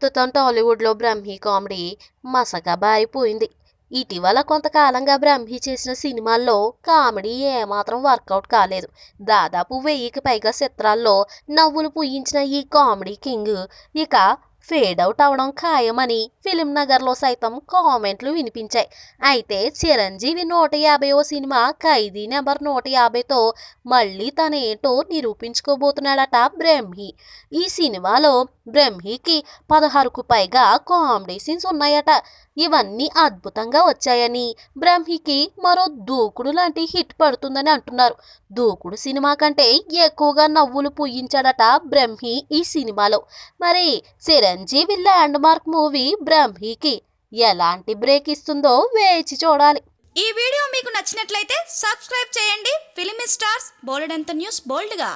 ప్రస్తుతం టాలీవుడ్లో బ్రహ్మి కామెడీ మసక బారిపోయింది. ఇటీవల కొంతకాలంగా బ్రహ్మి చేసిన సినిమాల్లో కామెడీ ఏమాత్రం వర్కౌట్ కాలేదు. దాదాపు 1000కి పైగా చిత్రాల్లో నవ్వులు పూయించిన ఈ కామెడీ కింగ్ ఇక ఫేడ్ అవుట్ అవడం ఖాయమని ఫిలిం నగర్లో సైతం కామెంట్లు వినిపించాయి. అయితే చిరంజీవి 150వ సినిమా ఖైదీ నెంబర్ 150తో మళ్ళీ తనేంటో నిరూపించుకోబోతున్నాడట బ్రహ్మి. ఈ సినిమాలో బ్రహ్మికి 16కు పైగా కామెడీ సీన్స్ ఉన్నాయట. ఇవన్నీ అద్భుతంగా వచ్చాయని, బ్రహ్మికి మరో దూకుడు లాంటి హిట్ పడుతుందని అంటున్నారు. దూకుడు సినిమా కంటే ఎక్కువగా నవ్వులు పూయించాడట బ్రహ్మి ఈ సినిమాలో. మరి చిరంజీవి ల్యాండ్ మార్క్ మూవీ బ్రహ్మికి ఎలాంటి బ్రేక్ ఇస్తుందో వేచి చూడాలి. ఈ వీడియో మీకు నచ్చినట్లయితే సబ్స్క్రైబ్ చేయండి. ఫిలిమి స్టార్స్ బోలెడంత న్యూస్ బోల్డ్గా.